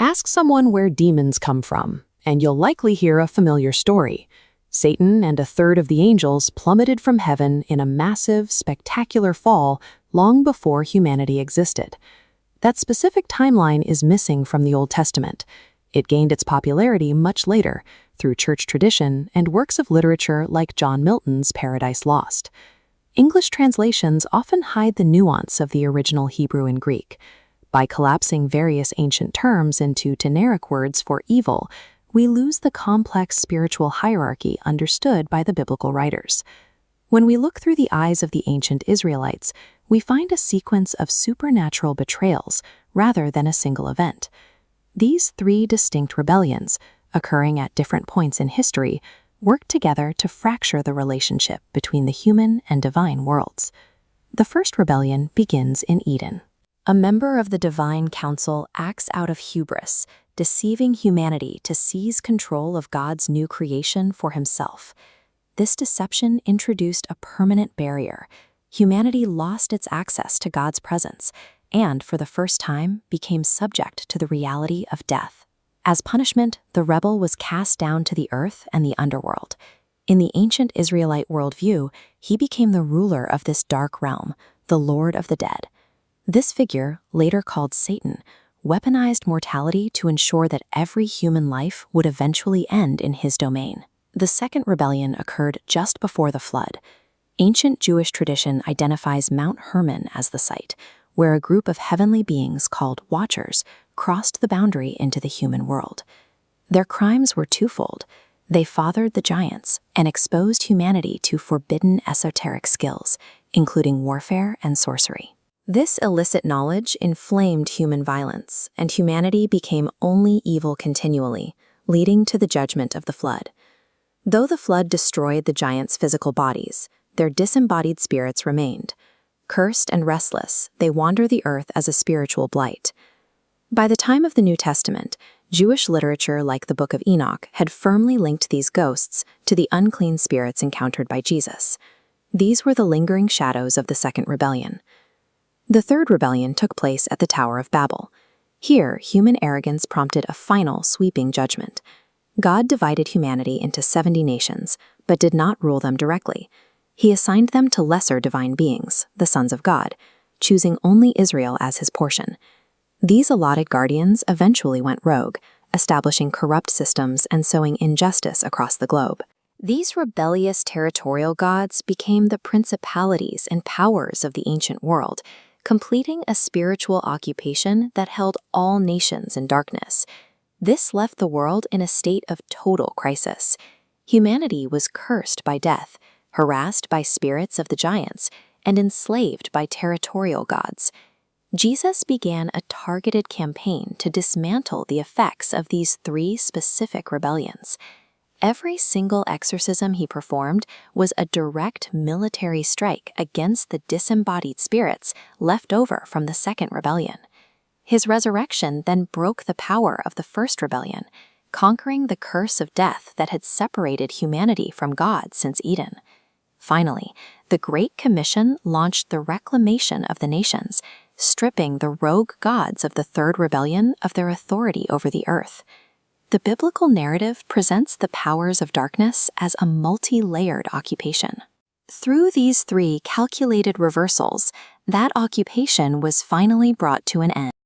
Ask someone where demons come from, and you'll likely hear a familiar story. Satan and a third of the angels plummeted from heaven in a massive, spectacular fall long before humanity existed. That specific timeline is missing from the Old Testament. It gained its popularity much later, through church tradition and works of literature like John Milton's Paradise Lost. English translations often hide the nuance of the original Hebrew and Greek. By collapsing various ancient terms into generic words for evil, we lose the complex spiritual hierarchy understood by the biblical writers. When we look through the eyes of the ancient Israelites, we find a sequence of supernatural betrayals rather than a single event. These three distinct rebellions, occurring at different points in history, work together to fracture the relationship between the human and divine worlds. The first rebellion begins in Eden. A member of the divine council acts out of hubris, deceiving humanity to seize control of God's new creation for himself. This deception introduced a permanent barrier. Humanity lost its access to God's presence and, for the first time, became subject to the reality of death. As punishment, the rebel was cast down to the earth and the underworld. In the ancient Israelite worldview, he became the ruler of this dark realm, the Lord of the Dead. This figure, later called Satan, weaponized mortality to ensure that every human life would eventually end in his domain. The second rebellion occurred just before the flood. Ancient Jewish tradition identifies Mount Hermon as the site, where a group of heavenly beings called Watchers crossed the boundary into the human world. Their crimes were twofold. They fathered the giants and exposed humanity to forbidden esoteric skills, including warfare and sorcery. This illicit knowledge inflamed human violence, and humanity became only evil continually, leading to the judgment of the flood. Though the flood destroyed the giants' physical bodies, their disembodied spirits remained. Cursed and restless, they wander the earth as a spiritual blight. By the time of the New Testament, Jewish literature like the Book of Enoch had firmly linked these ghosts to the unclean spirits encountered by Jesus. These were the lingering shadows of the Second Rebellion. The Third Rebellion took place at the Tower of Babel. Here, human arrogance prompted a final, sweeping judgment. God divided humanity into 70 nations, but did not rule them directly. He assigned them to lesser divine beings, the sons of God, choosing only Israel as his portion. These allotted guardians eventually went rogue, establishing corrupt systems and sowing injustice across the globe. These rebellious territorial gods became the principalities and powers of the ancient world, completing a spiritual occupation that held all nations in darkness. This left the world in a state of total crisis. Humanity was cursed by death, harassed by spirits of the giants, and enslaved by territorial gods. Jesus began a targeted campaign to dismantle the effects of these three specific rebellions. Every single exorcism he performed was a direct military strike against the disembodied spirits left over from the Second Rebellion. His resurrection then broke the power of the First Rebellion, conquering the curse of death that had separated humanity from God since Eden. Finally, the Great Commission launched the reclamation of the nations, stripping the rogue gods of the Third Rebellion of their authority over the earth. The biblical narrative presents the powers of darkness as a multi-layered occupation. Through these three calculated reversals, that occupation was finally brought to an end.